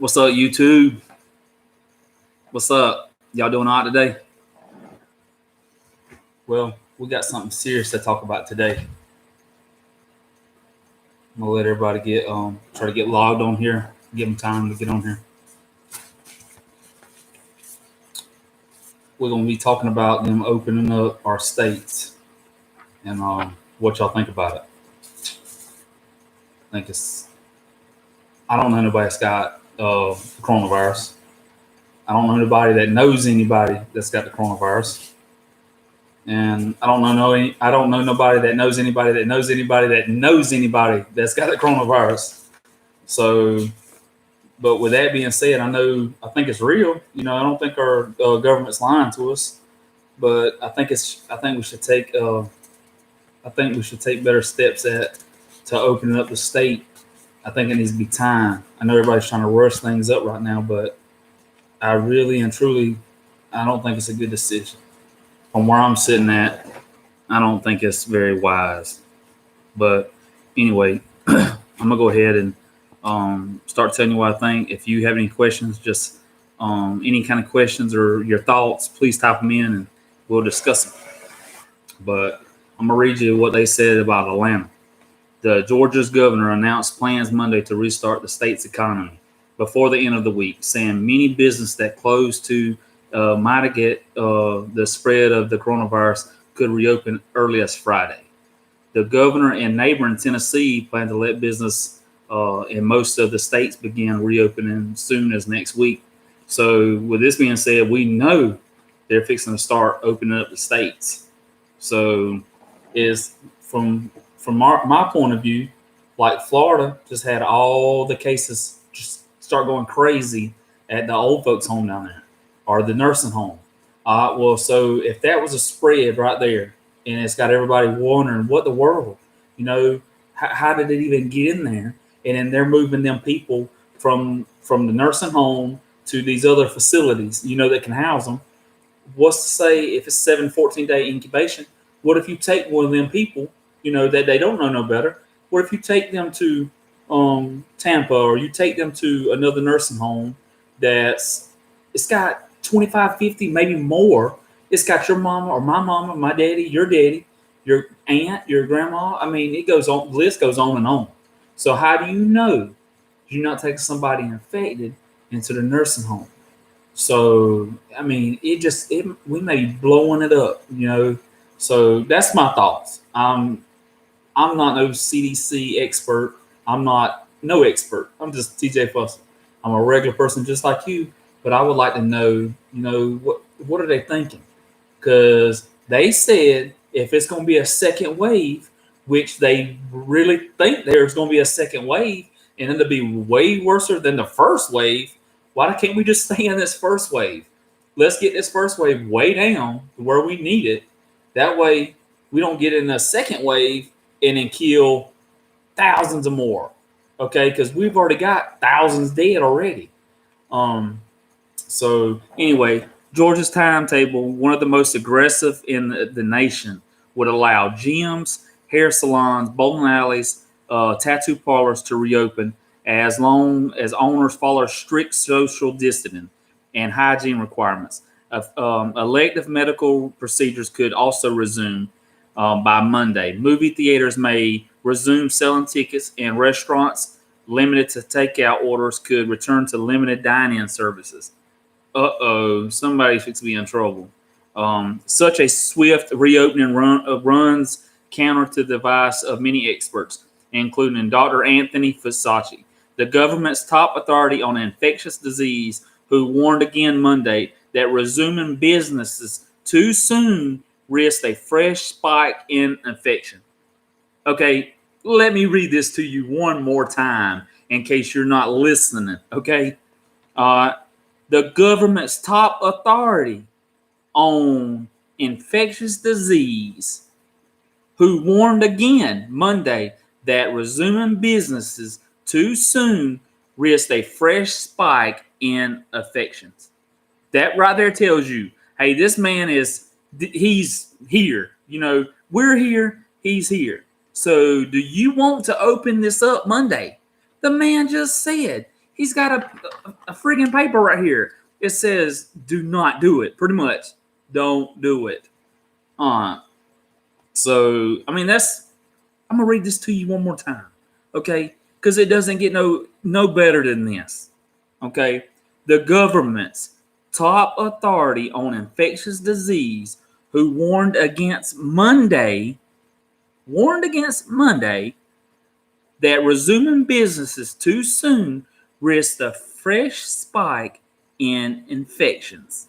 What's up, YouTube? What's up? Y'all doing all right today? Well, we got something serious to talk about today. I'm gonna let everybody try to get logged on here. Give them time to get on here. We're gonna be talking about them opening up our states and what y'all think about it. I don't know anybody that's got the coronavirus. I don't know anybody that knows anybody that's got the coronavirus. And I don't know nobody that knows anybody that knows anybody that knows anybody that's got the coronavirus. So, but with that being said, I think it's real. I don't think our government's lying to us, but I think we should take better steps to opening up the state. I think it needs to be time. I know everybody's trying to rush things up right now, but I really and truly, I don't think it's a good decision. From where I'm sitting at, I don't think it's very wise. But anyway, I'm gonna go ahead and start telling you what I think. If you have any questions, just any kind of questions or your thoughts, please type them in and we'll discuss them. But I'm gonna read you what they said about Atlanta. The Georgia's governor announced plans Monday to restart the state's economy before the end of the week, saying many businesses that closed to mitigate the spread of the coronavirus could reopen early as Friday. The governor in neighboring Tennessee plan to let business in most of the states begin reopening soon as next week. So with this being said, we know they're fixing to start opening up the states. So is from my point of view, like Florida just had all the cases just start going crazy at the old folks home down there or the nursing home. So if that was a spread right there and it's got everybody wondering what the world, how did it even get in there? And then they're moving them people from the nursing home to these other facilities, that can house them. What's to say if it's 14-day incubation? What if you take one of them people, that they don't know no better? What if you take them to Tampa or you take them to another nursing home it's got 25, 50, maybe more. It's got your mama or my mama, my daddy, your aunt, your grandma. I mean, it goes on, the list goes on and on. So how do you know you're not taking somebody infected into the nursing home? So, I mean, we may be blowing it up, So that's my thoughts. I'm not no CDC expert. I'm not no expert. I'm just TJ Fussell. I'm a regular person just like you, but I would like to know, what are they thinking? Because they said if it's going to be a second wave, which they really think there's going to be a second wave, and it'll be way worse than the first wave, why can't we just stay in this first wave? Let's get this first wave way down to where we need it. That way we don't get in a second wave and then kill thousands of more. Okay, because we've already got thousands dead already. So anyway, Georgia's timetable, one of the most aggressive in the nation, would allow gyms, hair salons, bowling alleys, tattoo parlors to reopen as long as owners follow strict social distancing and hygiene requirements. Elective medical procedures could also resume by Monday. Movie theaters may resume selling tickets, and restaurants limited to takeout orders could return to limited dine-in services. Somebody's fixing to be in trouble. Such a swift reopening runs counter to the advice of many experts, including Dr. Anthony Fussell, the government's top authority on infectious disease, who warned again Monday that resuming businesses too soon risked a fresh spike in infection. Okay, let me read this to you one more time in case you're not listening. Okay, the government's top authority on infectious disease, who warned again Monday that resuming businesses too soon risked a fresh spike in infections. That right there tells you, hey, this man he's here. We're here, he's here. So do you want to open this up Monday? The man just said He's got a friggin' paper right here. It says, "Do not do it." Pretty much, don't do it. So I mean, I'm gonna read this to you one more time, okay? Because it doesn't get no better than this, okay? The government's top authority on infectious disease, who warned against Monday that resuming businesses too soon risks a fresh spike in infections.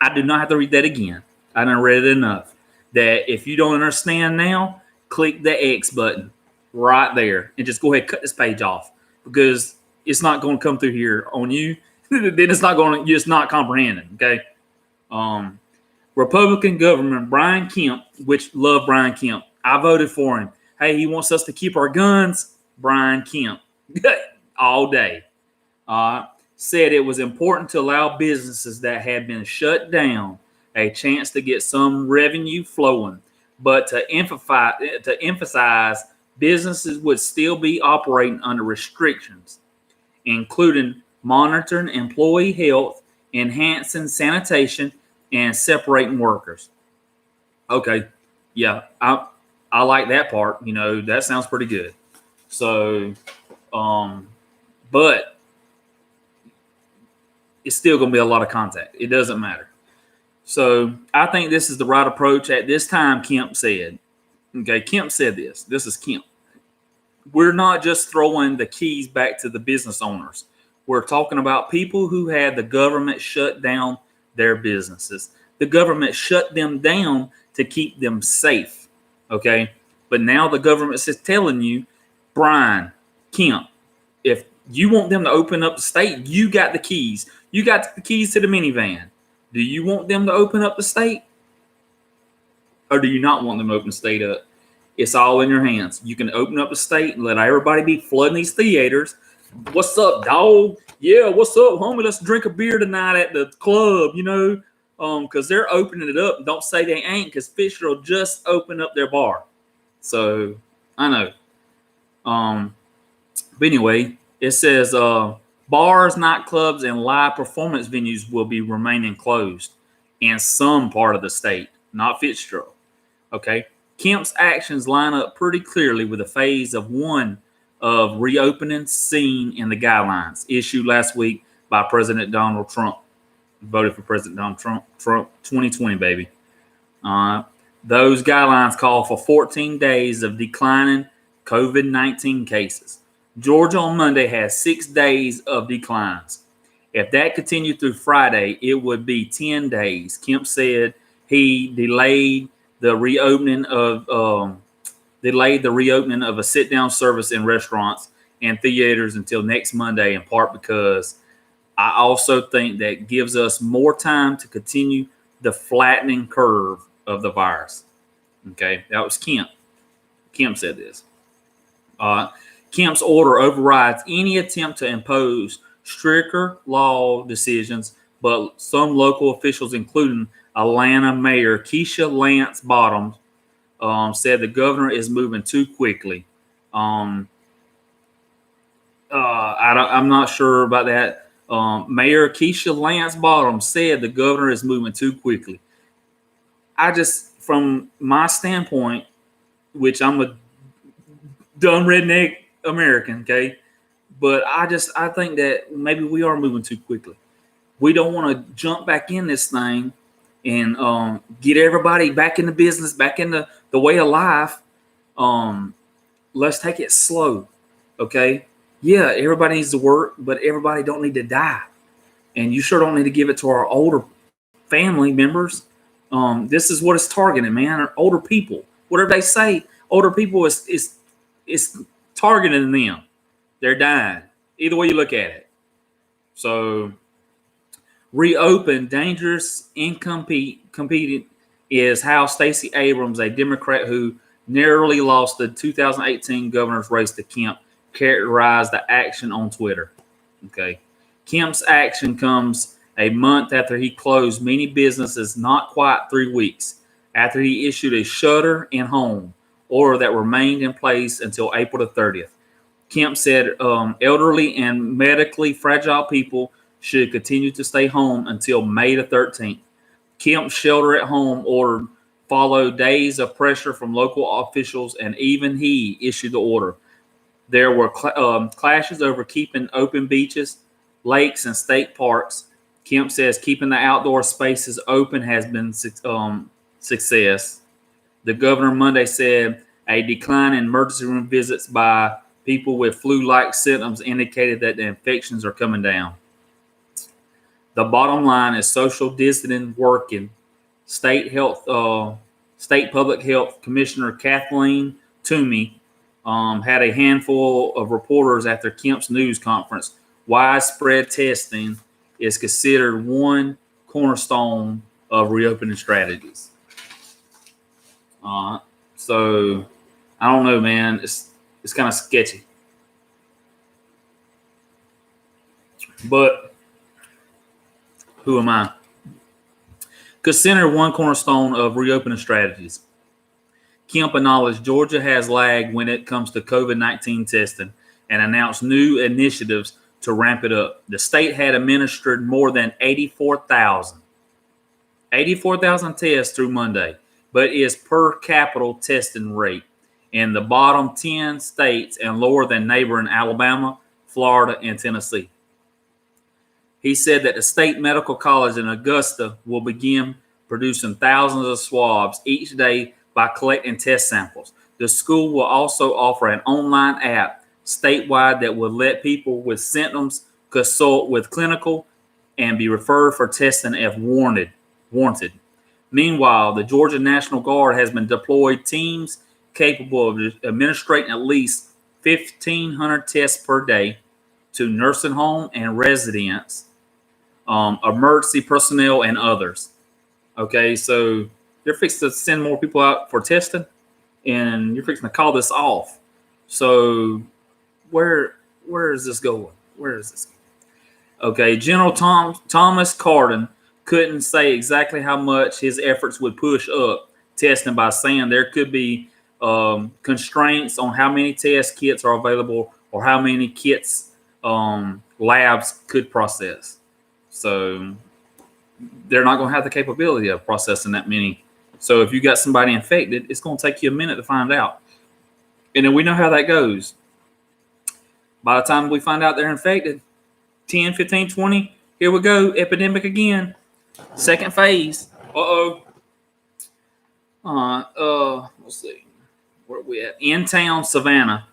I do not have to read that again. I done read it enough. That if you don't understand now, click the X button right there and just go ahead and cut this page off, because it's not going to come through here on you. Then it's not going to, you're just not comprehending. Okay. Republican government Brian Kemp, which love Brian Kemp. I voted for him. Hey, he wants us to keep our guns. Brian Kemp, all day. Said it was important to allow businesses that had been shut down a chance to get some revenue flowing, but to emphasize businesses would still be operating under restrictions, including monitoring employee health, enhancing sanitation, and separating workers. Okay, yeah, I like that part. You know, that sounds pretty good. So, but it's still going to be a lot of contact. It doesn't matter. So I think this is the right approach at this time, Kemp said. Okay, Kemp said this. This is Kemp. We're not just throwing the keys back to the business owners. We're talking about people who had the government shut down their businesses. The government shut them down to keep them safe. Okay, but now the government is telling you, Brian Kemp, if you want them to open up the state, you got the keys. You got the keys to the minivan. Do you want them to open up the state? Or do you not want them to open the state up? It's all in your hands. You can open up the state and let everybody be flooding these theaters. What's up, dog? Yeah, what's up, homie? Let's drink a beer tonight at the club, you know, because they're opening it up. Don't say they ain't, because Fisher will just open up their bar. So, I know. But anyway, it says bars, nightclubs, and live performance venues will be remaining closed in some part of the state, not Fitzgerald. Okay. Kemp's actions line up pretty clearly with a phase of one of reopening seen in the guidelines issued last week by President Donald Trump. Voted for President Donald Trump 2020, baby. Those guidelines call for 14 days of declining COVID-19 cases. Georgia on Monday has 6 days of declines. If that continued through Friday, it would be 10 days. Kemp said he delayed the reopening of a sit-down service in restaurants and theaters until next Monday, in part because I also think that gives us more time to continue the flattening curve of the virus. Okay, that was Kemp. Kemp said this. Kemp's order overrides any attempt to impose stricter law decisions, but some local officials, including Atlanta Mayor Keisha Lance Bottoms, said the governor is moving too quickly. I'm not sure about that. Mayor Keisha Lance Bottoms said the governor is moving too quickly. From my standpoint, which I'm a dumb redneck American, okay, but I think that maybe we are moving too quickly. We don't want to jump back in this thing and get everybody back in the business, back in the way of life. Let's take it slow, okay? Yeah, everybody needs to work, but everybody don't need to die. And you sure don't need to give it to our older family members. This is what it's targeting, man. Our older people. Whatever they say, older people is targeting them. They're dying. Either way you look at it. So reopen dangerous incompetent is how Stacey Abrams, a Democrat who narrowly lost the 2018 governor's race to Kemp, characterized the action on Twitter. Okay. Kemp's action comes a month after he closed many businesses, not quite 3 weeks, after he issued a shutter-in-home order that remained in place until April the 30th. Kemp said elderly and medically fragile people should continue to stay home until May the 13th. Kemp's shelter at home order followed days of pressure from local officials, and even he issued the order. There were clashes over keeping open beaches, lakes, and state parks. Kemp says keeping the outdoor spaces open has been success. The governor Monday said a decline in emergency room visits by people with flu-like symptoms indicated that the infections are coming down. The bottom line is social distancing working. State Public Health Commissioner Kathleen Toomey had a handful of reporters after Kemp's news conference. Widespread testing is considered one cornerstone of reopening strategies. So I don't know, man. It's kind of sketchy. But who am I? Considered one cornerstone of reopening strategies. Kemp acknowledged Georgia has lagged when it comes to COVID-19 testing and announced new initiatives to ramp it up. The state had administered more than 84,000 tests through Monday, but is per capita testing rate in the bottom 10 states and lower than neighboring Alabama, Florida, and Tennessee. He said that the State Medical College in Augusta will begin producing thousands of swabs each day by collecting test samples. The school will also offer an online app statewide that will let people with symptoms consult with clinical and be referred for testing if warranted. Meanwhile, the Georgia National Guard has been deployed teams capable of administering at least 1,500 tests per day to nursing home and residents, emergency personnel, and others. Okay, so you're fixing to send more people out for testing, and you're fixing to call this off. So where is this going? Where is this going? Okay, General Thomas Cardin couldn't say exactly how much his efforts would push up testing by saying there could be constraints on how many test kits are available or how many kits labs could process. So they're not going to have the capability of processing that many. So if you got somebody infected, it's going to take you a minute to find out. And then we know how that goes. By the time we find out they're infected, 10, 15, 20, here we go, epidemic again. Second phase. Let's see. Where are we at? In downtown Savannah,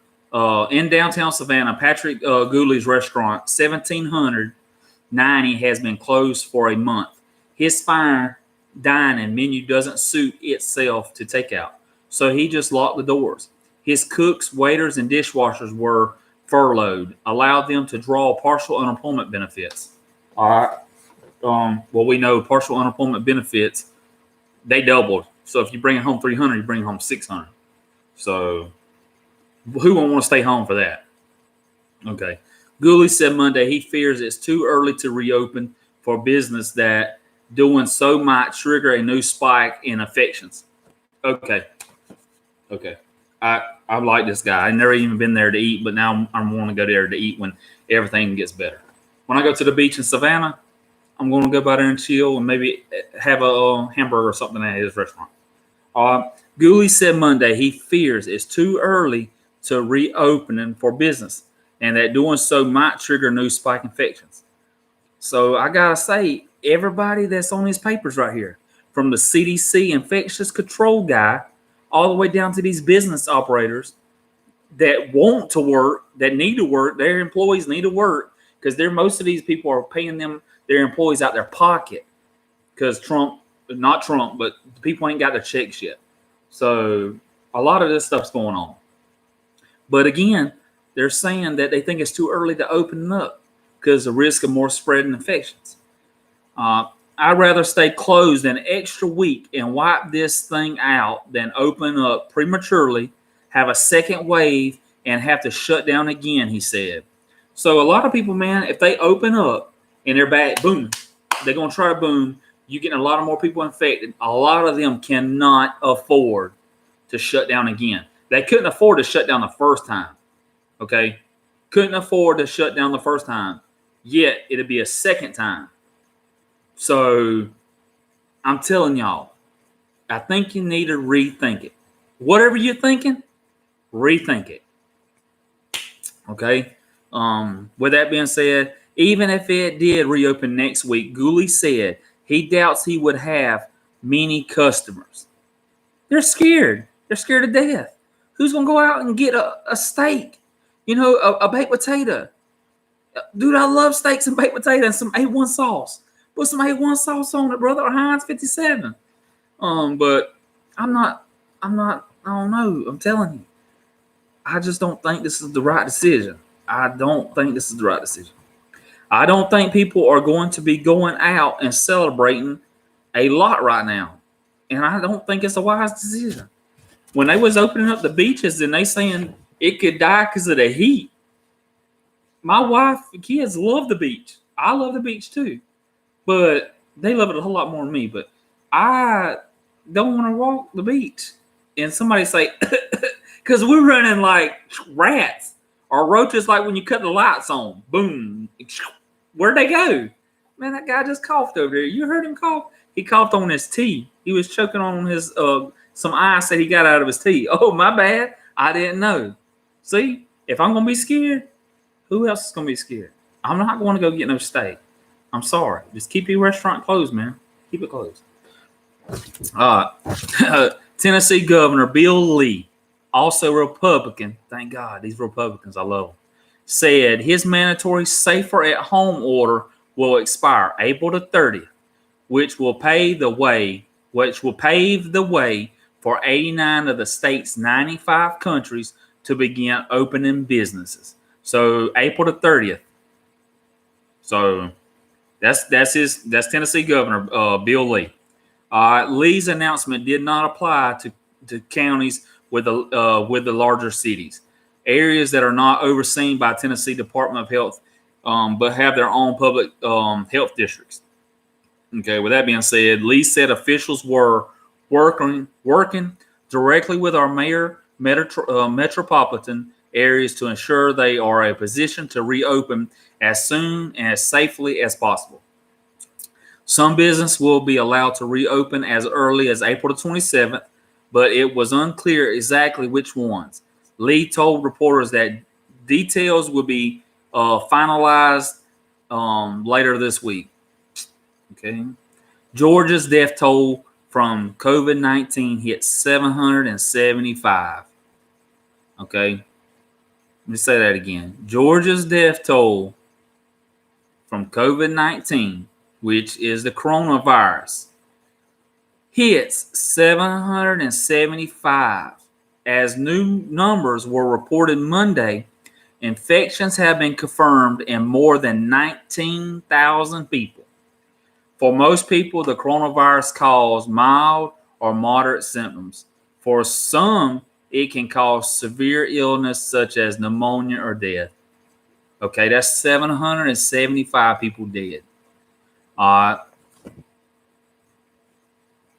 Patrick Gooley's restaurant, 1790, has been closed for a month. His fine dining menu doesn't suit itself to takeout, so he just locked the doors. His cooks, waiters, and dishwashers were furloughed, allowed them to draw partial unemployment benefits. All right. Well, we know partial unemployment benefits, they doubled. So if you bring home 300, you bring home 600. So who won't want to stay home for that? Okay. Gooley said Monday he fears it's too early to reopen for business, that doing so might trigger a new spike in infections. Okay. I like this guy. I've never even been there to eat, but now I'm going to go there to eat when everything gets better. When I go to the beach in Savannah, I'm going to go by there and chill and maybe have a hamburger or something at his restaurant. Gooley said Monday he fears it's too early to reopening for business and that doing so might trigger new spike infections. So I got to say, everybody that's on these papers right here, from the CDC infectious control guy all the way down to these business operators that want to work, that need to work, their employees need to work, because most of these people are paying their employees out their pocket because not Trump, but the people ain't got their checks yet. So a lot of this stuff's going on. But again, they're saying that they think it's too early to open up because of the risk of more spreading infections. I'd rather stay closed an extra week and wipe this thing out than open up prematurely, have a second wave, and have to shut down again, he said. So a lot of people, man, if they open up and they're back, boom, they're going to try to boom. You're getting a lot of more people infected. A lot of them cannot afford to shut down again. They couldn't afford to shut down the first time, okay? Couldn't afford to shut down the first time. Yet it'll be a second time. So I'm telling y'all, I think you need to rethink it. Whatever you're thinking, rethink it. Okay. With that being said, even if it did reopen next week, Gooley said he doubts he would have many customers. They're scared. They're scared to death. Who's gonna go out and get a steak? A baked potato. Dude, I love steaks and baked potato and some A1 sauce. Put some A1 sauce on it, brother, or Heinz 57. But I'm not. I don't know. I'm telling you. I just don't think this is the right decision. I don't think this is the right decision. I don't think people are going to be going out and celebrating a lot right now. And I don't think it's a wise decision. When they was opening up the beaches and they saying it could die because of the heat, my wife and kids love the beach. I love the beach too. But they love it a whole lot more than me. But I don't want to walk the beach. And somebody say, because we're running like rats or roaches, like when you cut the lights on. Boom. Where'd they go? Man, that guy just coughed over there. You heard him cough? He coughed on his tea. He was choking on his some ice that he got out of his tea. Oh, my bad. I didn't know. See, if I'm going to be scared, who else is going to be scared? I'm not going to go get no steak. I'm sorry. Just keep your restaurant closed, man. Keep it closed. Tennessee Governor Bill Lee, also Republican, thank God, these Republicans, I love them, said his mandatory safer at home order will expire April the 30th, which will pave the way for 89 of the state's 95 countries to begin opening businesses. So April the 30th. So that's Tennessee Governor Bill Lee. Lee's announcement did not apply to counties with the larger cities, areas that are not overseen by Tennessee Department of Health, but have their own public health districts. Okay. With that being said, Lee said officials were working directly with our metropolitan areas to ensure they are in a position to reopen as soon and as safely as possible. Some business will be allowed to reopen as early as April the 27th, but it was unclear exactly which ones. Lee told reporters that details will be finalized later this week. Okay. Georgia's death toll from COVID-19 hit 775. Okay. Let me say that again. Georgia's death toll from COVID-19, which is the coronavirus, hits 775. As new numbers were reported Monday, infections have been confirmed in more than 19,000 people. For most people, the coronavirus causes mild or moderate symptoms. For some, it can cause severe illness such as pneumonia or death. Okay, that's 775 people dead.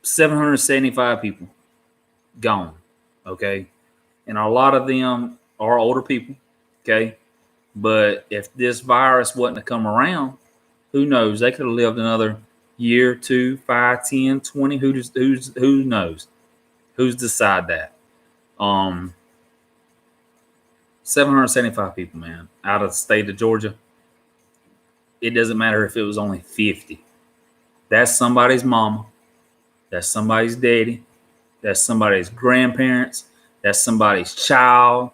775 people gone. Okay, and a lot of them are older people. Okay, but if this virus wasn't to come around, who knows? They could have lived another year, 2, 5, 10, 20. Who knows? Who's decide that? 775 people, man, out of the state of Georgia. It doesn't matter if it was only 50. That's somebody's mama. That's somebody's daddy. That's somebody's grandparents. That's somebody's child.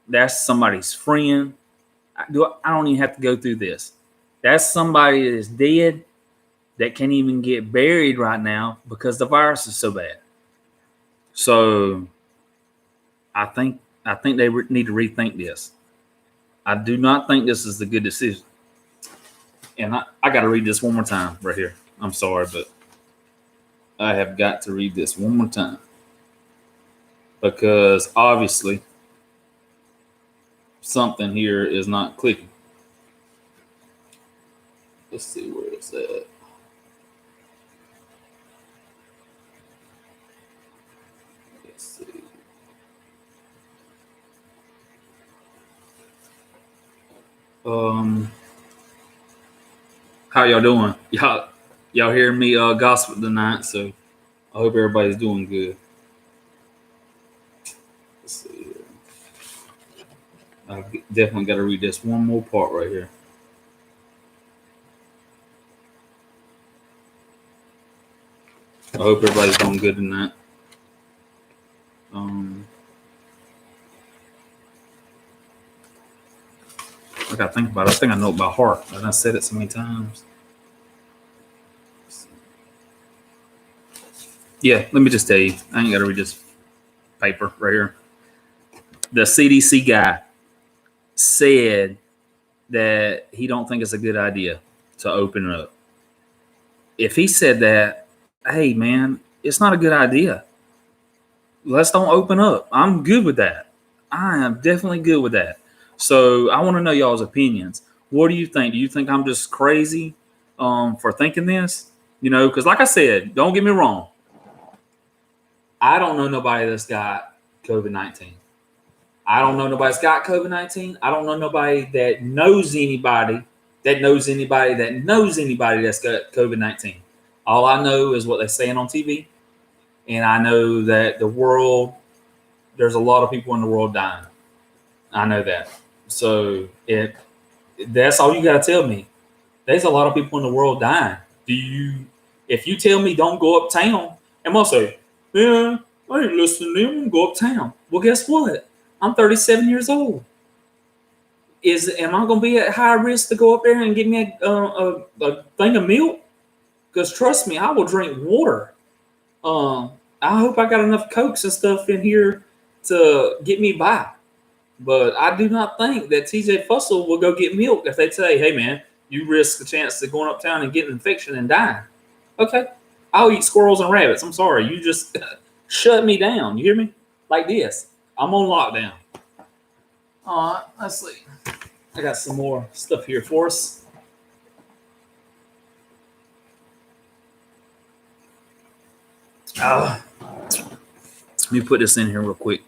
That's somebody's friend. I don't even have to go through this. That's somebody that is dead that can't even get buried right now because the virus is so bad. So I think they need to rethink this. I do not think this is a good decision. And I got to read this one more time right here. I'm sorry, but I have got to read this one more time because obviously something here is not clicking. Let's see where it's at. Let's see. Um, how y'all doing? Y'all hearing me gossip tonight? So I hope everybody's doing good. Let's see. I definitely got to read this one more part right here. I hope everybody's doing good tonight. I gotta think about it. I think I know it by heart. And I said it so many times. Yeah, let me just tell you. I ain't gotta read this paper right here. The CDC guy said that he don't think it's a good idea to open it up. If he said that, hey man, it's not a good idea. Let's don't open up. I'm good with that. I am definitely good with that. So I want to know y'all's opinions. What do you think? Do you think I'm just crazy for thinking this? Because like I said, don't get me wrong. I don't know nobody that's got COVID-19. I don't know nobody's got COVID-19. I don't know nobody that knows anybody that knows anybody that knows anybody that's got COVID-19. All I know is what they're saying on TV. And I know that there's a lot of people in the world dying. I know that. So that's all you got to tell me. There's a lot of people in the world dying. If you tell me don't go uptown, and I'll say, yeah, I ain't listening to them, go uptown. Well, guess what? I'm 37 years old. Am I going to be at high risk to go up there and get me a thing of milk? Because trust me, I will drink water. I hope I got enough Cokes and stuff in here to get me by. But I do not think that TJ Fussell will go get milk if they say, hey, man, you risk the chance of going uptown and getting an infection and dying. Okay, I'll eat squirrels and rabbits. I'm sorry. You just shut me down. You hear me? Like this. I'm on lockdown. All right, let's see. I got some more stuff here for us. Let me put this in here real quick.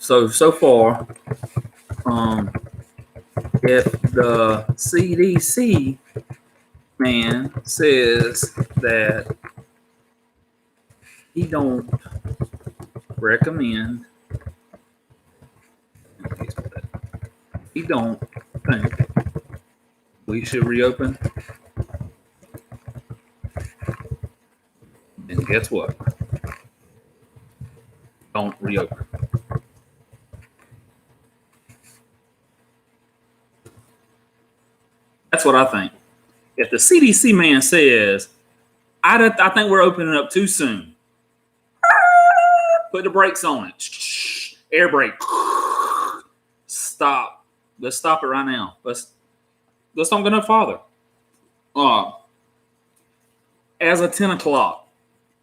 So far, if the CDC man says that he don't recommend, he don't think we should reopen, and guess what? Don't reopen. That's what I think. If the CDC man says, I think we're opening up too soon, put the brakes on it. Air brake. Stop. Let's stop it right now. Let's don't go no farther. As of 10 o'clock,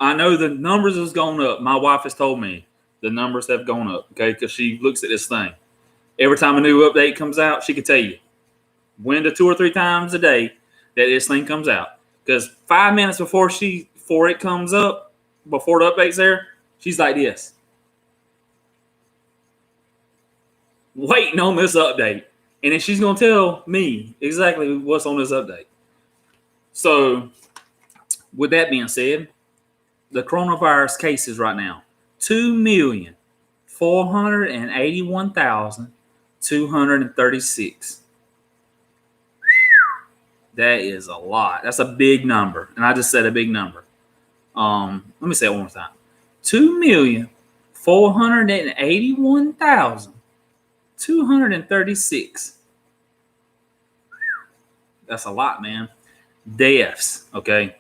I know the numbers has gone up. My wife has told me the numbers have gone up, okay, because she looks at this thing. Every time a new update comes out, she can tell you when to 2 or 3 times a day that this thing comes out. Because 5 minutes before it comes up, before the update's there, she's like this, waiting on this update. And then she's going to tell me exactly what's on this update. So with that being said, the coronavirus cases right now, 2,481,236. That is a lot. That's a big number. And I just said a big number. Let me say it one more time. 2,481,236. That's a lot, man. Deaths, okay?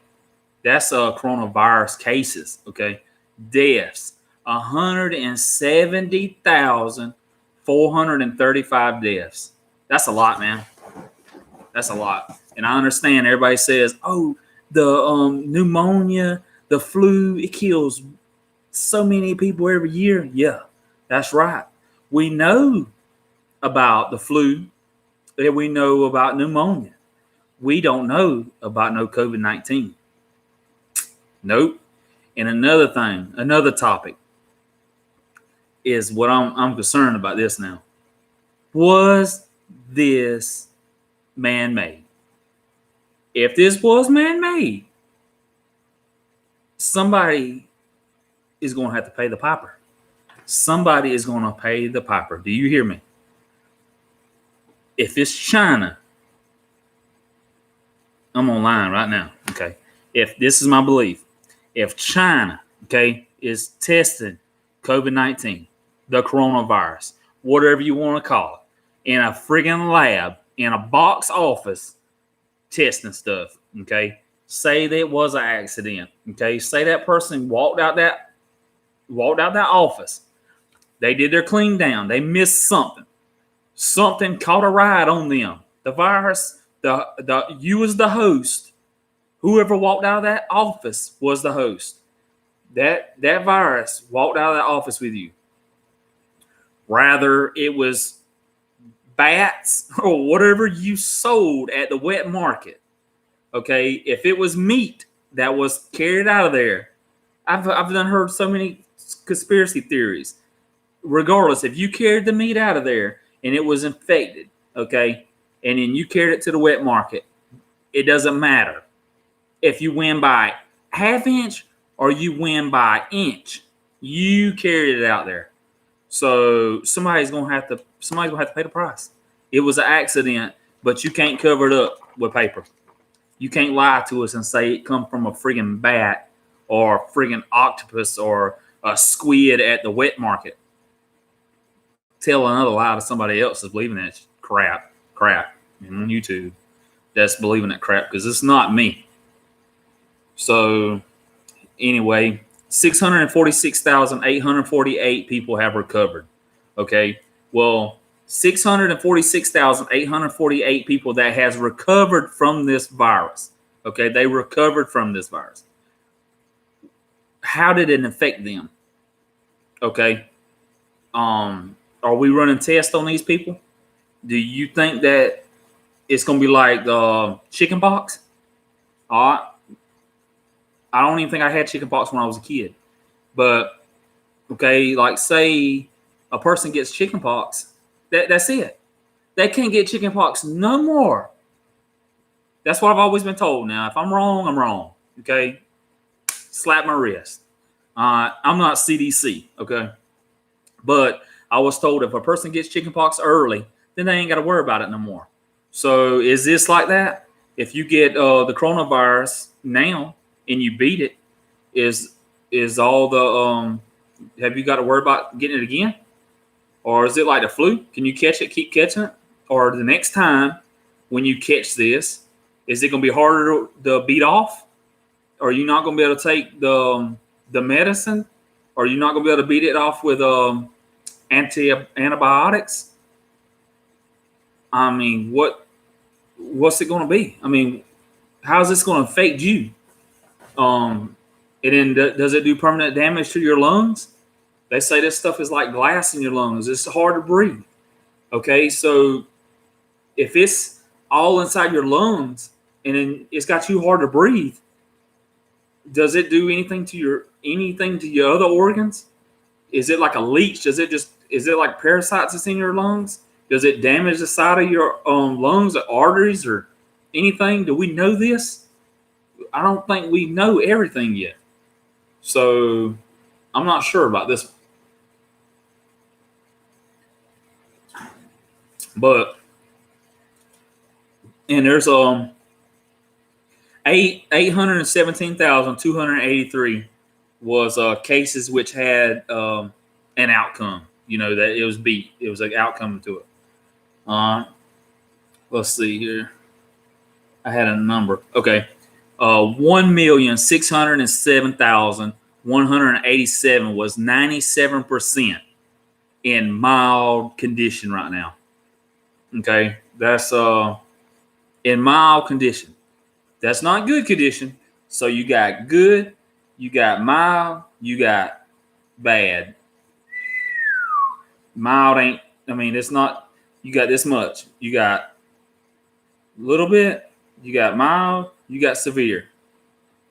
That's coronavirus cases, okay? Deaths, 170,435 deaths. That's a lot, man. That's a lot. And I understand everybody says, oh, the pneumonia, the flu, it kills so many people every year. Yeah, that's right. We know about the flu and we know about pneumonia. We don't know about no COVID-19. Nope. And another thing, another topic is what I'm concerned about this now. Was this man-made. If this was man-made, somebody is going to have to pay the piper. Somebody is going to pay the piper. Do you hear me? If it's China, I'm online right now. Okay. If this is my belief, if China, okay, is testing COVID-19, the coronavirus, whatever you want to call it, in a friggin' lab, in a box office, testing stuff, okay? Say that was an accident, okay? Say that person walked out that office. They did their clean down. They missed something. Something caught a ride on them. The virus, you was the host. Whoever walked out of that office was the host. That virus walked out of that office with you. Rather, it was bats or whatever you sold at the wet market. Okay, if it was meat that was carried out of there, I've heard so many conspiracy theories. Regardless, if you carried the meat out of there and it was infected, okay, and then you carried it to the wet market, it doesn't matter if you win by half inch or you win by inch. You carried it out there, so somebody's gonna have to pay the price. It was an accident, but you can't cover it up with paper. You can't lie to us and say it come from a friggin' bat or a friggin' octopus or a squid at the wet market. Tell another lie to somebody else that's believing that crap on YouTube that's believing that crap, because it's not me. So anyway, 646,848 people have recovered. Okay, well, 646,848 people that has recovered from this virus. Okay, they recovered from this virus. How did it affect them? Okay, are we running tests on these people? Do you think that it's going to be like chicken pox? I don't even think I had chicken pox when I was a kid. But, okay, like say a person gets chicken pox, that's it. They can't get chicken pox no more. That's what I've always been told. Now, if I'm wrong, I'm wrong. Okay? Slap my wrist. I'm not CDC, okay? But I was told if a person gets chicken pox early, then they ain't got to worry about it no more. So is this like that? If you get the coronavirus now and you beat it, is all the have you got to worry about getting it again? Or is it like the flu? Can you catch it, keep catching it? Or the next time when you catch this, is it going to be harder to beat off? Are you not going to be able to take the medicine? Or are you not going to be able to beat it off with antibiotics? I mean, what's it going to be? I mean, how's this going to affect you? And then does it do permanent damage to your lungs? They say this stuff is like glass in your lungs. It's hard to breathe. Okay, so if it's all inside your lungs and then it's got you hard to breathe, does it do anything to your other organs? Is it like a leech? Is it like parasites that's in your lungs? Does it damage the side of your lungs or arteries or anything? Do we know this? I don't think we know everything yet. So I'm not sure about this. But and there's 817,283 was cases which had an outcome. You know, that it was beat. It was an outcome to it. Let's see here. I had a number. Okay. 1,607,187 was 97% in mild condition right now. Okay. That's in mild condition. That's not good condition. So you got good, you got mild, you got bad. Mild ain't, I mean, it's not, you got this much. You got a little bit, you got mild, you got severe.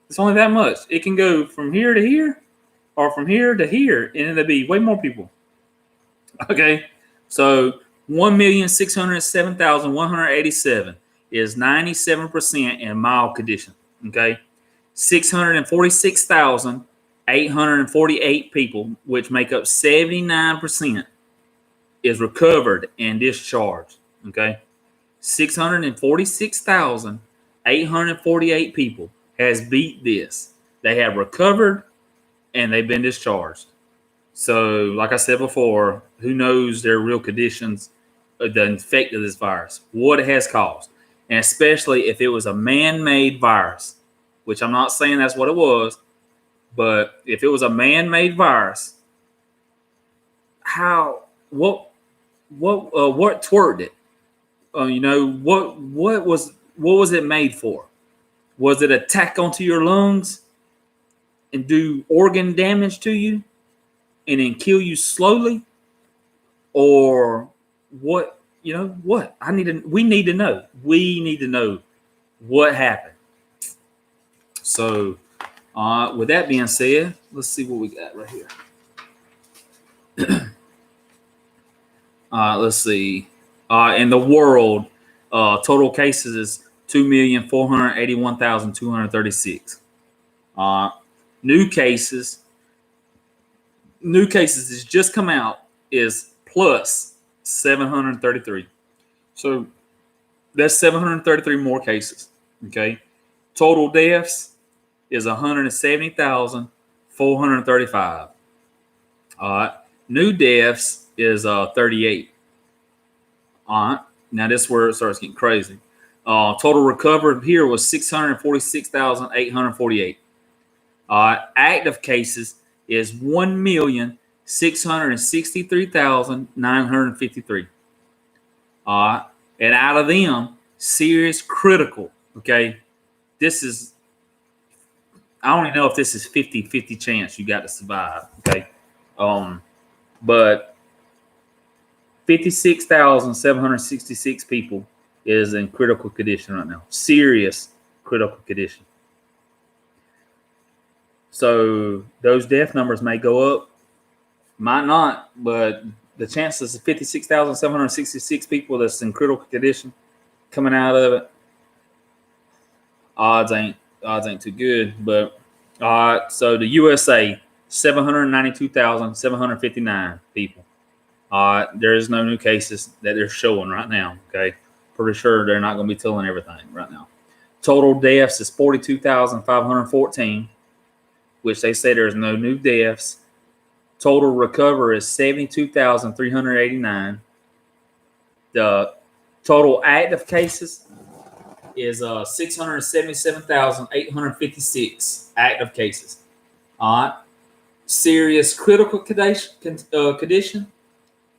It's only that much. It can go from here to here or from here to here, and it'll be way more people. Okay. So 1,607,187 is 97% in mild condition. Okay. 646,848 people, which make up 79%, is recovered and discharged. Okay. 646,848 people has beat this. They have recovered and they've been discharged. So, like I said before, who knows their real conditions, the effect of this virus, what it has caused, and especially if it was a man-made virus, which I'm not saying that's what it was, but if it was a man-made virus, what twerked it? What was it made for? Was it attack onto your lungs and do organ damage to you and then kill you slowly? Or what? What? We need to know. We need to know what happened. So, with that being said, let's see what we got right here. Let's see. In the world, total cases is 2,481,236. New cases that's just come out is plus 733. So that's 733 more cases. Okay. Total deaths is 170,435. New deaths is 38. All right. Now this is where it starts getting crazy. Total recovered here was 646,848. Active cases is 1,663,953. And out of them, serious critical. Okay. This is, I don't even know if this is 50-50 chance you got to survive. Okay. But 56,766 people is in critical condition right now. Serious critical condition. So those death numbers may go up, might not, but the chances of 56,766 people that's in critical condition coming out of it, odds ain't too good. But so the USA, 792,759 people. There is no new cases that they're showing right now. Okay, pretty sure they're not going to be telling everything right now. Total deaths is 42,514, which they say there's no new deaths. Total recover is 72,389. The total active cases is 677,856 active cases. All right. Serious critical condition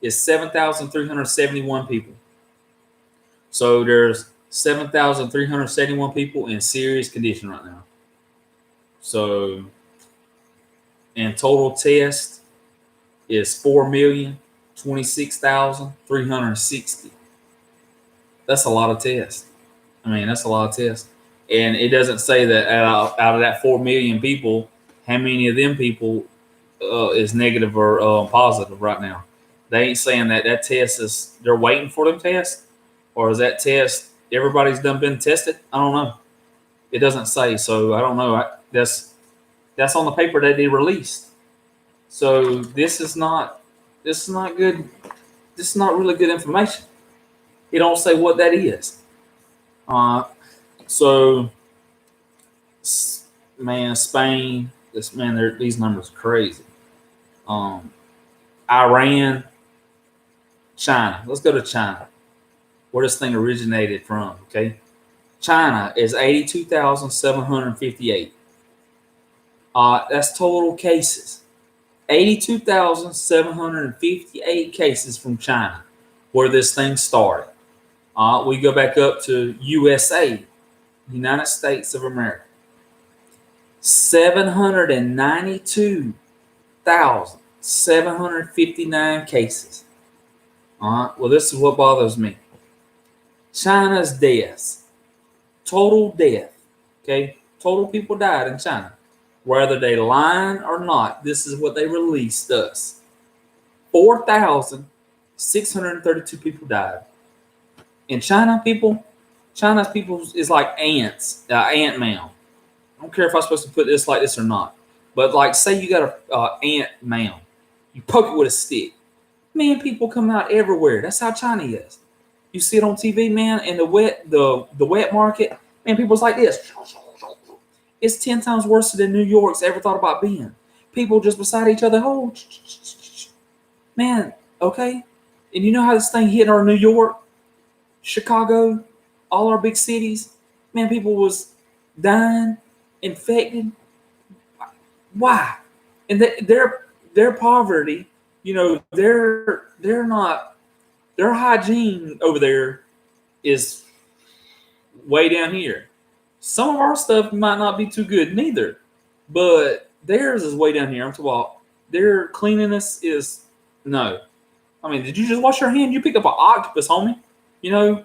is 7,371 people. So there's 7,371 people in serious condition right now. So, and total test is 4,026,360. That's a lot of tests. I mean, that's a lot of tests. And it doesn't say that out of that 4 million people, how many of them people is negative or positive right now. They ain't saying that test is, they're waiting for them tests, or is that test, everybody's been tested? I don't know. It doesn't say, so I don't know. That's on the paper that they released. So this is not good. This is not really good information. It don't say what that is. So, man, Spain, these numbers are crazy. Iran, China. Let's go to China, where this thing originated from. Okay, China is 82,758. That's total cases. 82,758 cases from China, where this thing started. We go back up to USA, United States of America. 792,759 cases. Well, this is what bothers me. China's deaths, total death. Okay, total people died in China. Whether they lying or not, this is what they released us. 4,000 632 people died. In China's people is like ants, ant mound. I don't care if I'm supposed to put this like this or not, but like say you got a ant mound, you poke it with a stick, man, people come out everywhere. That's how China is. You see it on TV, man, in the wet market, man, people's like this. It's 10 times worse than New York's ever thought about being. People just beside each other. Oh, man, okay. And you know how this thing hit our New York, Chicago, all our big cities? Man, people was dying, infected. Why? And their poverty, you know, they're not, their hygiene over there is way down here. Some of our stuff might not be too good neither, but theirs is way down here. I'm talking about their cleanliness is no. I mean, did you just wash your hand? You picked up an octopus, homie. You know.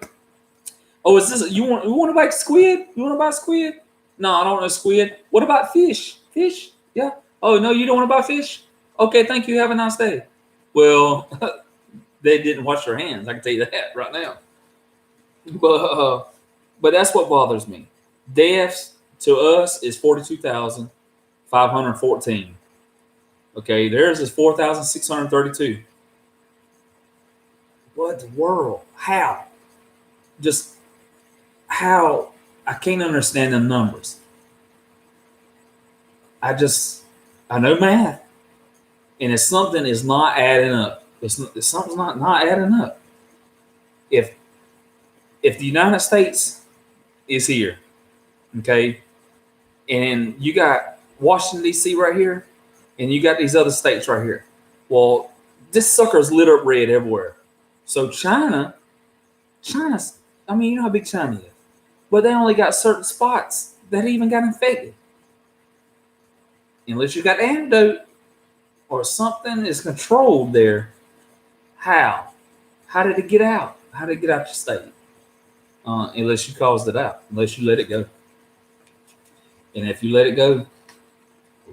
Oh, is this you want to buy squid? You want to buy squid? No, I don't want a squid. What about fish? Fish? Yeah. Oh no, you don't want to buy fish? Okay, thank you. Have a nice day. Well, they didn't wash their hands. I can tell you that right now. But that's what bothers me. Deaths to us is 42,514. Okay, theirs is 4,632. What the world? How? Just how? I can't understand the numbers. I know math, and if something is not adding up, if something's not adding up. If the United States is here, okay, and you got Washington D.C. right here, and you got these other states right here. Well, this sucker's lit up red everywhere. So China's, I mean, you know how big China is, but they only got certain spots that even got infected. Unless you got antidote or something is controlled there. How? How did it get out? How did it get out your state? Unless you caused it out, unless you let it go. And if you let it go,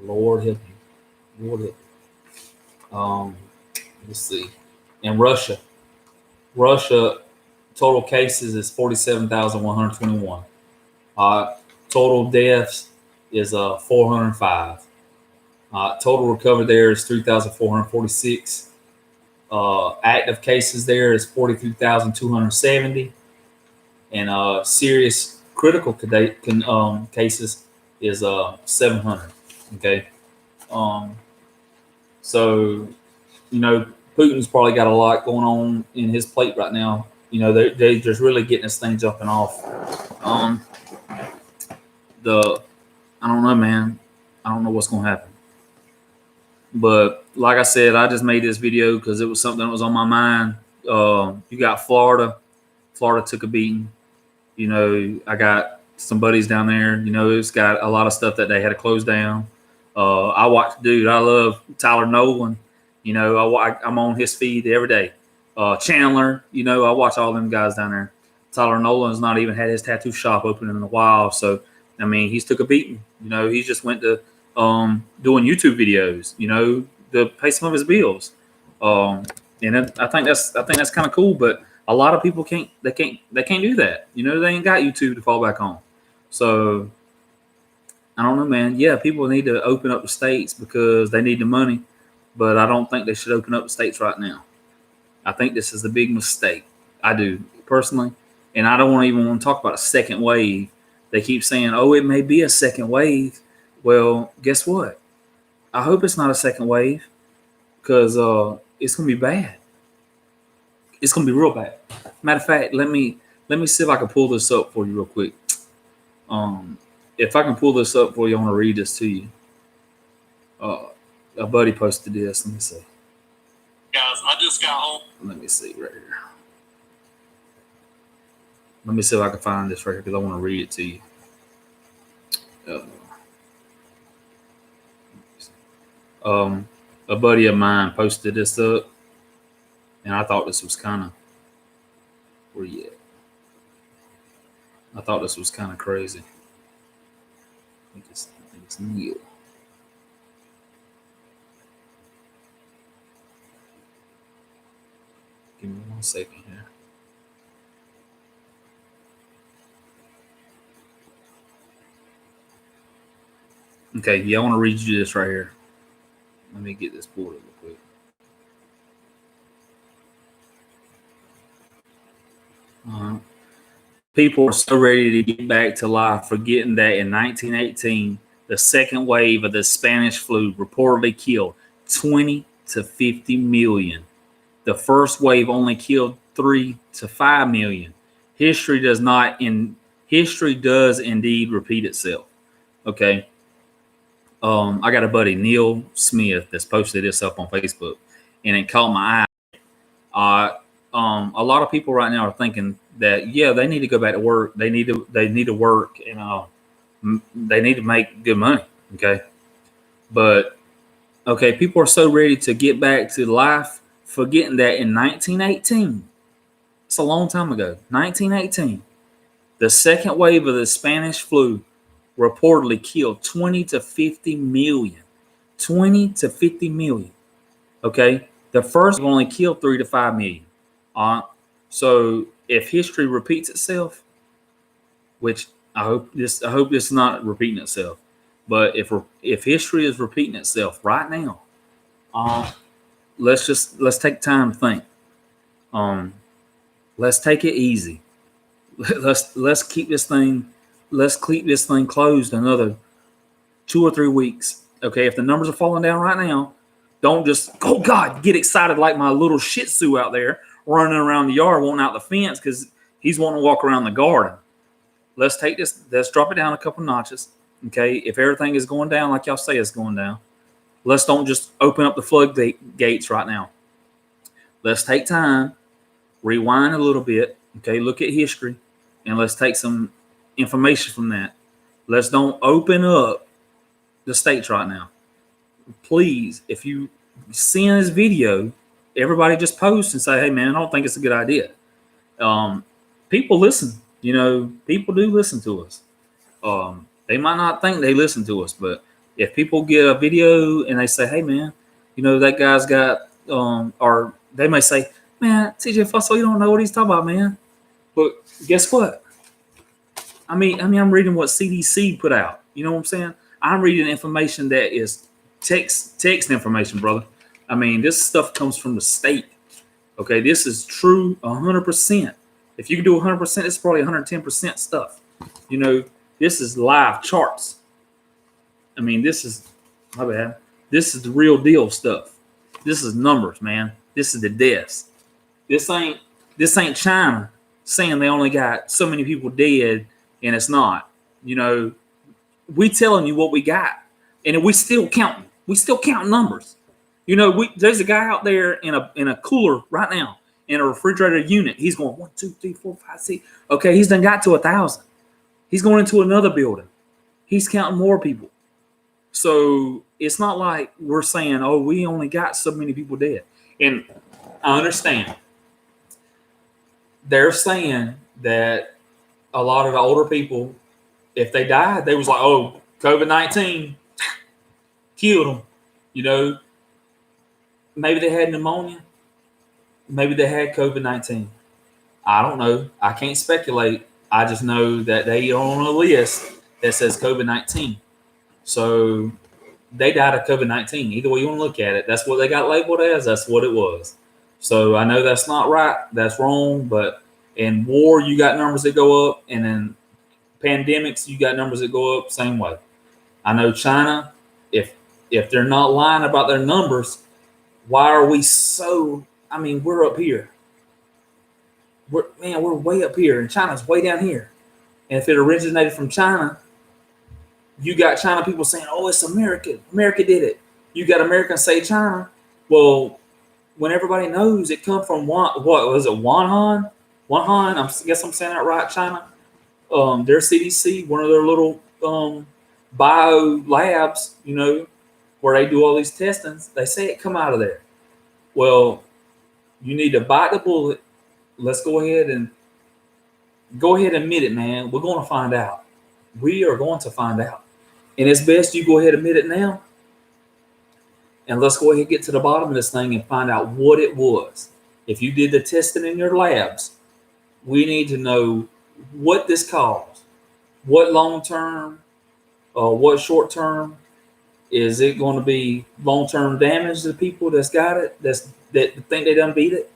Lord help you. Lord help you. Let's see. In Russia, total cases is 47,121. Total deaths is 405. Total recovered there is 3,446. Active cases there is 43,270. And serious critical cases is 700. Okay. So, you know, Putin's probably got a lot going on in his plate right now. You know, they're just really getting this thing jumping off. I don't know, man. I don't know what's going to happen. But like I said, I just made this video because it was something that was on my mind. You got Florida. Florida took a beating. You know, I got some buddies down there. You know, it's got a lot of stuff that they had to close down. I love Tyler Nolan. You know, I'm on his feed every day. Chandler, you know, I watch all them guys down there. Tyler Nolan's not even had his tattoo shop open in a while. So, I mean, he's took a beating. You know, he just went to doing YouTube videos, you know, to pay some of his bills. And I think that's kind of cool, but a lot of people can't do that. You know, they ain't got YouTube to fall back on. So I don't know, man. Yeah, people need to open up the states because they need the money, but I don't think they should open up the states right now. I think this is a big mistake. I do personally, and I don't even want to talk about a second wave. They keep saying, "Oh, it may be a second wave." Well, guess what? I hope it's not a second wave because it's gonna be bad. It's gonna be real bad. Matter of fact, let me see if I can pull this up for you real quick. If I can pull this up for you, I want to read this to you. A buddy posted this. Let me see. Guys, I just got home. Let me see right here. Let me see if I can find this right here because I want to read it to you. A buddy of mine posted this up, and I thought this was kind of where you at? I thought this was kind of crazy. I think it's Neil. Give me 1 second here. Okay, yeah, I want to read you this right here. Let me get this pulled up real quick. People are so ready to get back to life, forgetting that in 1918, the second wave of the Spanish flu reportedly killed 20 to 50 million. The first wave only killed 3 to 5 million. History does indeed repeat itself. Okay. I got a buddy, Neil Smith, that's posted this up on Facebook, and it caught my eye. A lot of people right now are thinking that they need to go back to work. They need to work, and they need to make good money. Okay, but okay, people are so ready to get back to life, forgetting that in 1918, it's a long time ago, 1918, the second wave of the Spanish flu reportedly killed 20 to 50 million. 20 to 50 million. Okay, the first only killed 3 to 5 million. So if history repeats itself, which I hope this is not repeating itself, but if history is repeating itself right now, let's take time to think. Let's take it easy. Let's keep this thing closed another 2 or 3 weeks. Okay, if the numbers are falling down right now, don't just get excited like my little Shih Tzu out there running around the yard, wanting out the fence because he's wanting to walk around the garden. Let's drop it down a couple notches. Okay, if everything is going down like y'all say it's going down, let's don't just open up the floodgates right now. Let's take time, rewind a little bit. Okay, look at history, and let's take some information from that. Let's don't open up the states right now. Please, if you see this video, everybody just post and say, hey man, I don't think it's a good idea. People listen, people do listen to us. They might not think they listen to us, but if people get a video and they say, hey man, that guy's got or they may say, man, TJ Fussell, you don't know what he's talking about, man. But guess what? I mean, I'm reading what CDC put out. You know what I'm saying? I'm reading information that is text information, brother. I mean, this stuff comes from the state. Okay, this is true 100%. If you can do 100%, it's probably 110% stuff. This is live charts. I mean, this is my bad. This is the real deal stuff. This is numbers, man. This is the deaths. This ain't China saying they only got so many people dead, and it's not. We telling you what we got, and we still counting. We still counting numbers. There's a guy out there in a cooler right now in a refrigerator unit. He's going 1, 2, 3, 4, 5, 6. Okay, he's done got to 1,000. He's going into another building. He's counting more people. So it's not like we're saying, oh, we only got so many people dead. And I understand. They're saying that a lot of the older people, if they died, they was like, oh, COVID-19 killed them. Maybe they had pneumonia. Maybe they had COVID-19. I don't know. I can't speculate. I just know that they are on a list that says COVID-19. So they died of COVID-19. Either way you want to look at it, that's what they got labeled as. That's what it was. So I know that's not right. That's wrong. But in war, you got numbers that go up. And in pandemics, you got numbers that go up same way. I know China, if they're not lying about their numbers, why are we so, we're up here. We're way up here, and China's way down here. And if it originated from China, you got China people saying, oh, it's America. America did it. You got Americans say China. Well, when everybody knows it come from what was it, Wuhan? Wuhan, I guess I'm saying that right, China. Their CDC, one of their little bio labs, where they do all these testings, they say it come out of there. Well, you need to bite the bullet. Let's go ahead and admit it, man. We're going to find out. We are going to find out. And it's best you go ahead and admit it now. And let's go ahead and get to the bottom of this thing and find out what it was. if you did the testing in your labs, we need to know what this caused, what long term, what short term. Is it going to be long term damage to the people that's got it? That think they done beat it.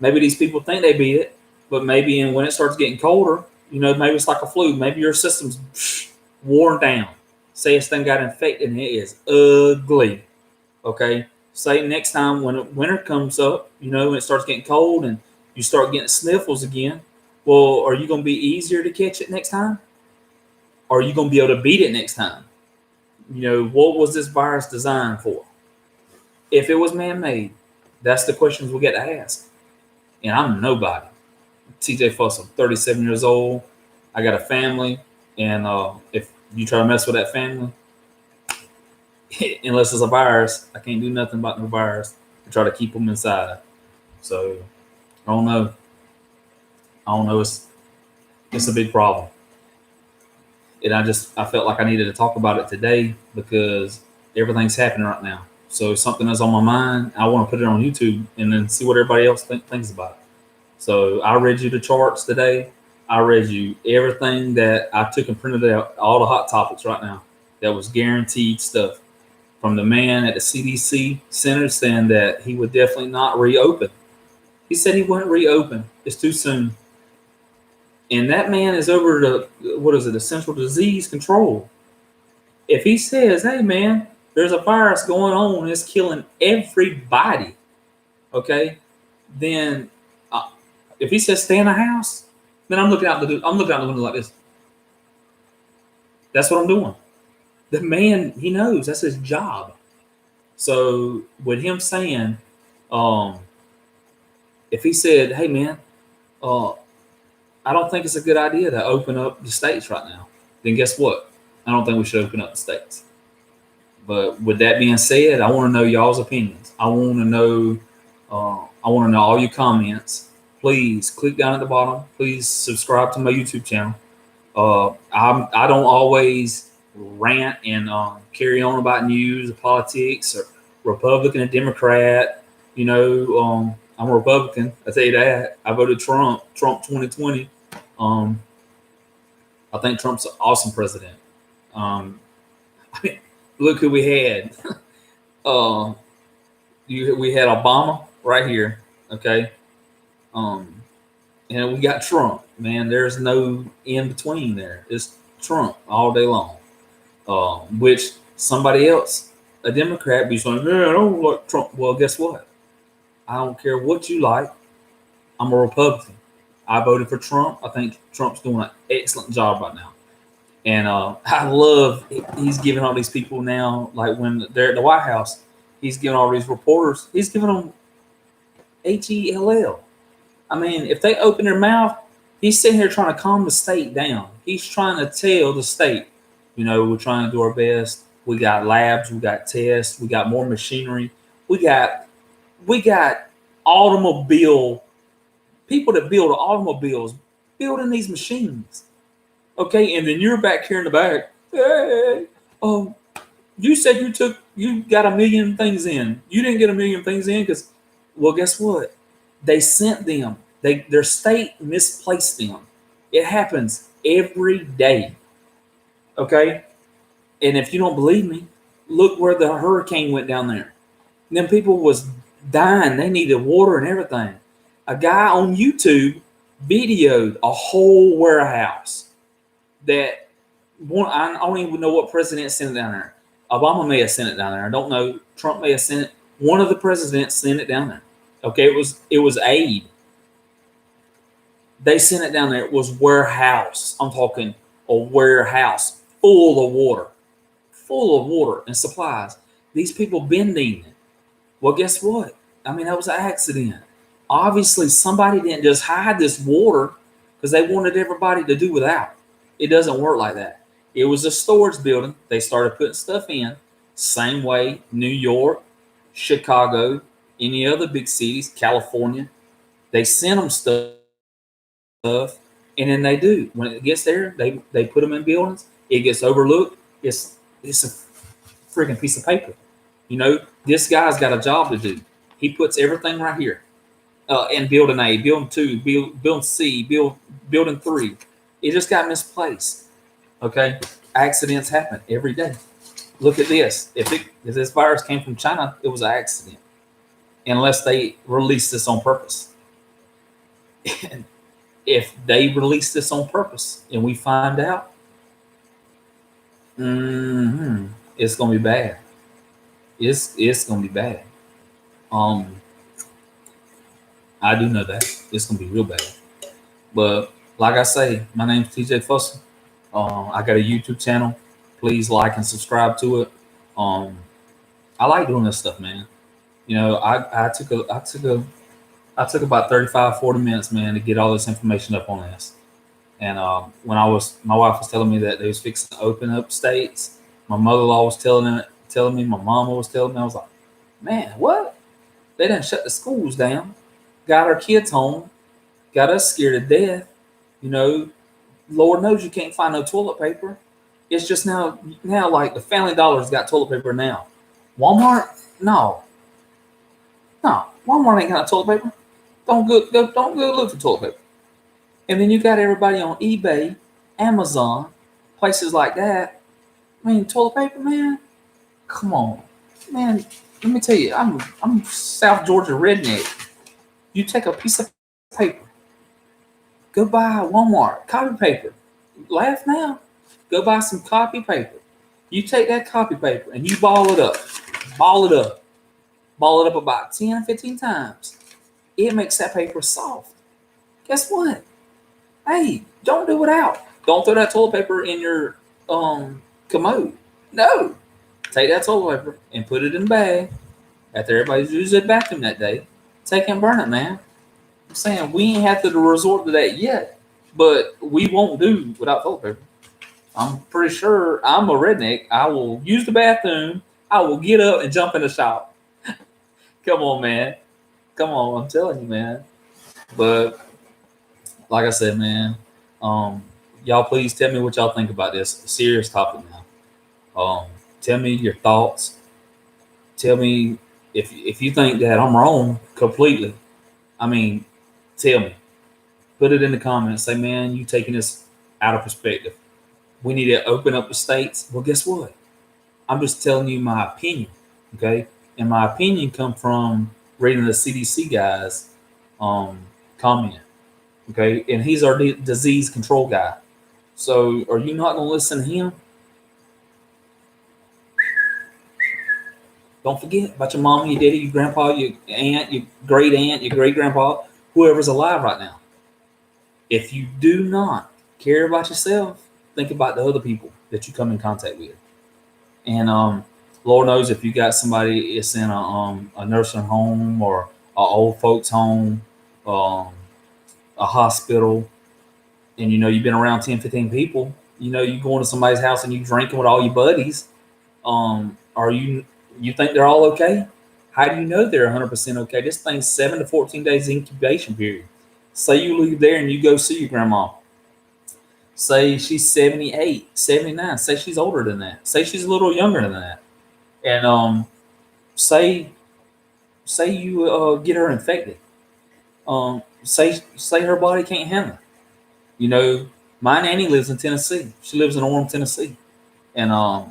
Maybe these people think they beat it, but maybe when it starts getting colder, maybe it's like a flu. Maybe your system's worn down. Say this thing got infected and it is ugly. Okay. Say next time when winter comes up, when it starts getting cold and you start getting sniffles again. Well, are you going to be easier to catch it next time? Or are you going to be able to beat it next time? What was this virus designed for? If it was man-made, that's the questions we get to ask. And I'm nobody. TJ Fussell, 37 years old. I got a family. And if you try to mess with that family, unless it's a virus, I can't do nothing about the virus to try to keep them inside. So, I don't know. It's a big problem. And I felt like I needed to talk about it today because everything's happening right now. So something that's on my mind, I want to put it on YouTube and then see what everybody else thinks about it. So I read you the charts today. I read you everything that I took and printed out, all the hot topics right now. That was guaranteed stuff. From the man at the CDC center saying that he would definitely not reopen. He said he wouldn't reopen. It's too soon. And that man is over the Central Disease Control. If he says, hey, man, there's a virus going on and it's killing everybody, okay, then if he says stay in the house, then I'm looking out the window like this. That's what I'm doing. The man, he knows that's his job. So with him saying, if he said, hey, man, I don't think it's a good idea to open up the states right now, then guess what? I don't think we should open up the states. But with that being said, I want to know y'all's opinions. I want to know all your comments. Please click down at the bottom. Please subscribe to my YouTube channel. I don't always rant and carry on about news or politics or Republican or Democrat. I'm a Republican. I tell you that. I voted Trump 2020. I think Trump's an awesome president. Look who we had. We had Obama right here, okay? And we got Trump. Man, there's no in between there. It's Trump all day long. Which somebody else, a Democrat, be saying, "Yeah, I don't like Trump." Well, guess what? I don't care what you like. I'm a Republican. I voted for Trump. I think Trump's doing an excellent job right now. And I love he's giving all these people now, like when they're at the White House, he's giving all these reporters, he's giving them HELL. I mean, if they open their mouth, he's sitting here trying to calm the state down. He's trying to tell the state, we're trying to do our best. We got labs, we got tests, we got more machinery. We got automobile people that build automobiles building these machines. Okay, and then you're back here in the back. Hey, you said you got 1 million things in. You didn't get 1 million things in because, well, guess what? They sent them. Their state misplaced them. It happens every day. Okay, and if you don't believe me, look where the hurricane went down there. And then people was dying. They needed water and everything. A guy on YouTube videoed a whole warehouse. That one, I don't even know what president sent it down there. Obama may have sent it down there. I don't know. Trump may have sent it. One of the presidents sent it down there. Okay, it was aid. They sent it down there. It was warehouse. I'm talking a warehouse full of water and supplies. These people been needing it. Well, guess what? I mean, that was an accident. Obviously, somebody didn't just hide this water because they wanted everybody to do without. It doesn't work like that. It was a storage building. They started putting stuff in. Same way, New York, Chicago, any other big cities, California. They send them stuff, and then they do. When it gets there, they put them in buildings. It gets overlooked. It's a freaking piece of paper. This guy's got a job to do. He puts everything right here. and building A, building 2, building C, building 3. It just got misplaced. Okay, accidents happen every day. Look at this. If this virus came from China, it was an accident, unless they released this on purpose. And if they release this on purpose and we find out, it's gonna be bad. It's gonna be bad. Um, I do know that it's gonna be real bad. But like I say, my name's TJ Fussell. I got a YouTube channel. Please like and subscribe to it. Um, I like doing this stuff, man. You know, I took about 35, 40 minutes, man, to get all this information up on this. And when my wife was telling me that they was fixing to open up states. My mother-in-law was telling me, my mama was telling me. I was like, man, what? They didn't shut the schools down, got our kids home, got us scared to death. You know, Lord knows you can't find no toilet paper. It's just now like the Family Dollar's got toilet paper now. Walmart, no, Walmart ain't got no toilet paper. Don't go look for toilet paper. And then you got everybody on eBay, Amazon, places like that. I mean, toilet paper, man. Come on, man. Let me tell you, I'm South Georgia redneck. You take a piece of paper, go buy Walmart copy paper. Laugh now. Go buy some copy paper. You take that copy paper and you ball it up. Ball it up about 10, 15 times. It makes that paper soft. Guess what? Hey, don't do it out. Don't throw that toilet paper in your commode. No. Take that toilet paper and put it in a bag. After everybody's used the bathroom that day, take it and burn it, man. I'm saying we ain't had to resort to that yet, but we won't do without toilet paper. I'm pretty sure I'm a redneck. I will use the bathroom. I will get up and jump in the shower. Come on, man. Come on, I'm telling you, man. But like I said, man, y'all please tell me what y'all think about this serious topic now. Tell me your thoughts. Tell me if you think that I'm wrong completely. I mean, tell me. Put it in the comments. Say, man, you taking this out of perspective. We need to open up the states. Well, guess what? I'm just telling you my opinion, okay? And my opinion come from reading the CDC guys comment, okay? And he's our disease control guy. So are you not going to listen to him? Don't forget about your mom, your daddy, your grandpa, your aunt, your great grandpa, whoever's alive right now. If you do not care about yourself, think about the other people that you come in contact with. And Lord knows if you got somebody that's in a nursing home or an old folks home, a hospital, and you know you've been around 10, 15 people, you know you going to somebody's house and you drinking with all your buddies. Are you think they're all okay? How do you know they're 100% okay? This thing's 7 to 14 days incubation period. Say you leave there and you go see your grandma. Say she's 78, 79. Say she's older than that. Say she's a little younger than that. And say you get her infected. Say her body can't handle it. You know, my nanny lives in Tennessee. She lives in Orem, Tennessee. And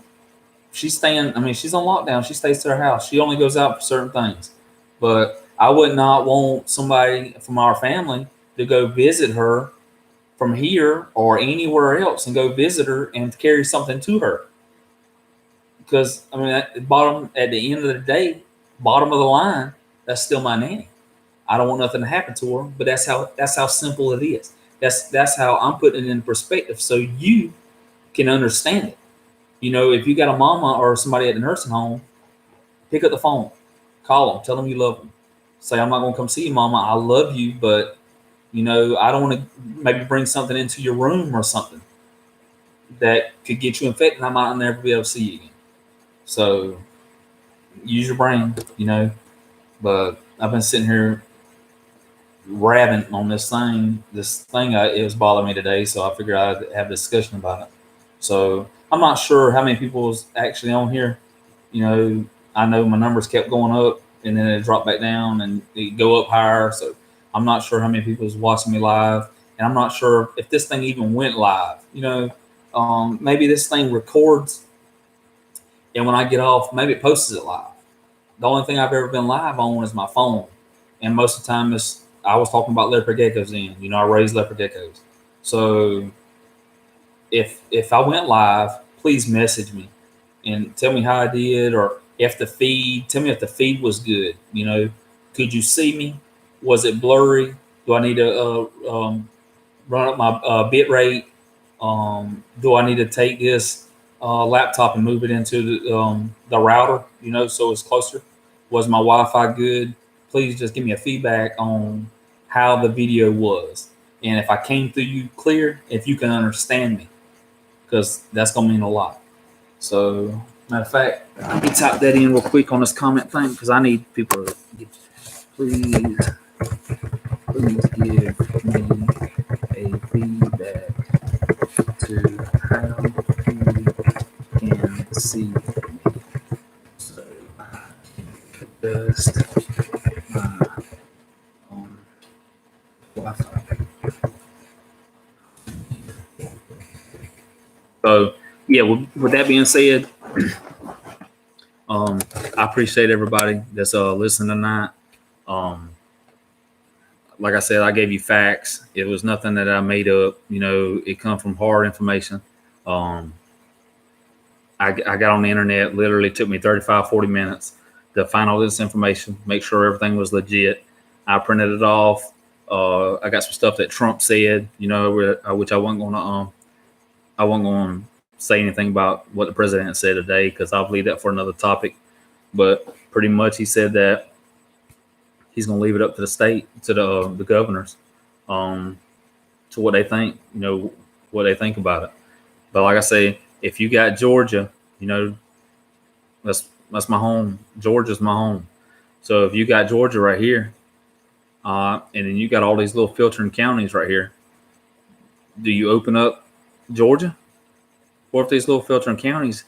she's staying, I mean, she's on lockdown. She stays to her house. She only goes out for certain things. But I would not want somebody from our family to go visit her from here or anywhere else and go visit her and carry something to her. Because, I mean, at the end of the day, bottom of the line, that's still my nanny. I don't want nothing to happen to her, but that's how simple it is. That's how I'm putting it in perspective so you can understand it. You know, if you got a mama or somebody at the nursing home, pick up the phone, call them, tell them you love them. Say, I'm not going to come see you, mama. I love you, but, you know, I don't want to maybe bring something into your room or something that could get you infected. I might never be able to see you again. So use your brain, you know. But I've been sitting here rabbing on this thing. It was bothering me today, so I figured I'd have a discussion about it. So I'm not sure how many people was actually on here. You know, I know my numbers kept going up and then it dropped back down and it go up higher. So I'm not sure how many people is watching me live, and I'm not sure if this thing even went live. Maybe this thing records, and when I get off, maybe it posts it live. The only thing I've ever been live on is my phone, and most of the time I was talking about leopard geckos. I raised leopard geckos. So if I went live, please message me and tell me how I did, or tell me if the feed was good. Could you see me? Was it blurry? Do I need to run up my bit rate? Do I need to take this laptop and move it into the router, so it's closer? Was my Wi-Fi good? Please just give me a feedback on how the video was. And if I came through you clear, if you can understand me, because that's going to mean a lot. So, matter of fact, let me type that in real quick on this comment thing, because I need people to please give me a feedback to how you can see me. So, I adjust my Wi-Fi. So, yeah, with that being said, I appreciate everybody that's listening tonight. Like I said, I gave you facts. It was nothing that I made up. It come from hard information. I got on the internet. Literally took me 35, 40 minutes to find all this information, make sure everything was legit. I printed it off. I got some stuff that Trump said, which I wasn't going to say anything about what the president said today, because I'll leave that for another topic. But pretty much he said that he's going to leave it up to the state, to the governors, to what they think, what they think about it. But like I say, if you got Georgia, that's my home. Georgia's my home. So if you got Georgia right here, and then you got all these little filtering counties right here, do you open up Georgia? Or if these little filtering counties,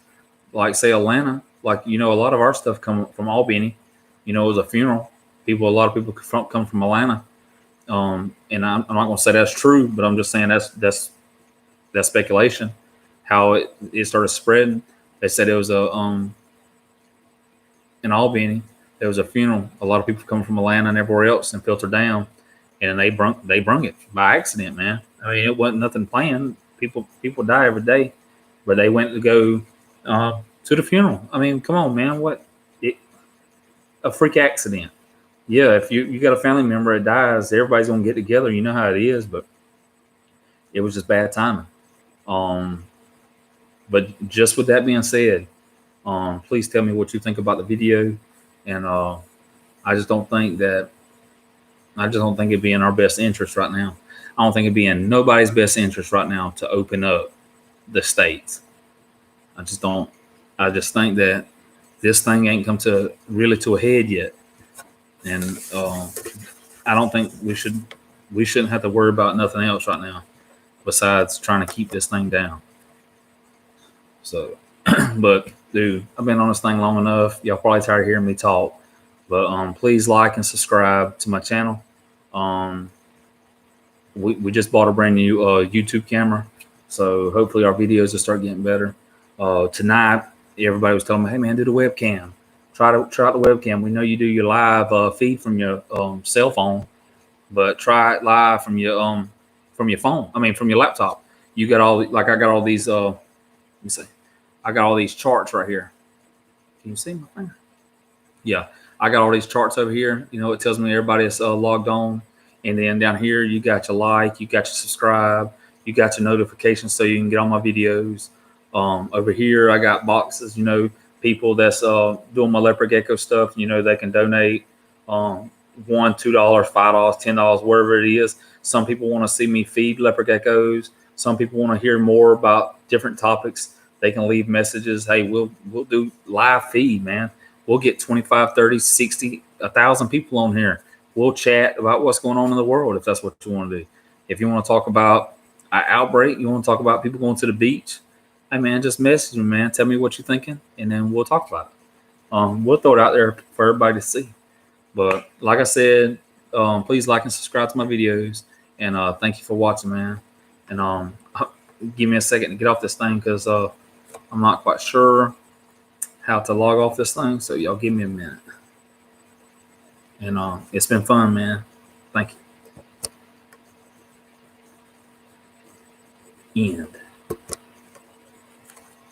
like say Atlanta, like a lot of our stuff come from Albany, it was a funeral. A lot of people come from Atlanta, and I'm not going to say that's true, but I'm just saying that's speculation. How it started spreading. They said it was in Albany. There was a funeral. A lot of people come from Atlanta and everywhere else and filter down, and they brung it by accident, man. I mean, it wasn't nothing planned. People die every day. But they went to go to the funeral. I mean, come on, man. A freak accident. Yeah, if you got a family member that dies, everybody's going to get together. You know how it is, but it was just bad timing. But just with that being said, please tell me what you think about the video. And I just don't think it'd be in our best interest right now. I don't think it'd be in nobody's best interest right now to open up the states. I just don't. I just think that this thing ain't come to a head yet, and I don't think we shouldn't have to worry about nothing else right now besides trying to keep this thing down. So, but dude, I've been on this thing long enough. Y'all probably tired of hearing me talk, but please like and subscribe to my channel. We just bought a brand new YouTube camera. So hopefully our videos will start getting better. Tonight, everybody was telling me, "Hey man, do the webcam. Try out the webcam. We know you do your live feed from your cell phone, but try it live from your phone. I mean, from your laptop. You got I got all these. Let me see. I got all these charts right here. Can you see my finger? Yeah, I got all these charts over here. It tells me everybody is logged on, and then down here you got your like, you got your subscribe. You got your notifications so you can get all my videos. Over here, I got boxes, people that's doing my leopard gecko stuff, they can donate $1, $2, $5, $10, wherever it is. Some people want to see me feed leopard geckos. Some people want to hear more about different topics. They can leave messages. Hey, we'll do live feed, man. We'll get 25, 30, 60, 1,000 people on here. We'll chat about what's going on in the world if that's what you want to do. If you want to talk about an outbreak, you want to talk about people going to the beach, hey man, just message me, man. Tell me what you're thinking, and then we'll talk about it. We'll throw it out there for everybody to see. But like I said, Please like and subscribe to my videos. And thank you for watching, man. And give me a second to get off this thing because I'm not quite sure how to log off this thing. So y'all give me a minute. And it's been fun, man. Thank you. End.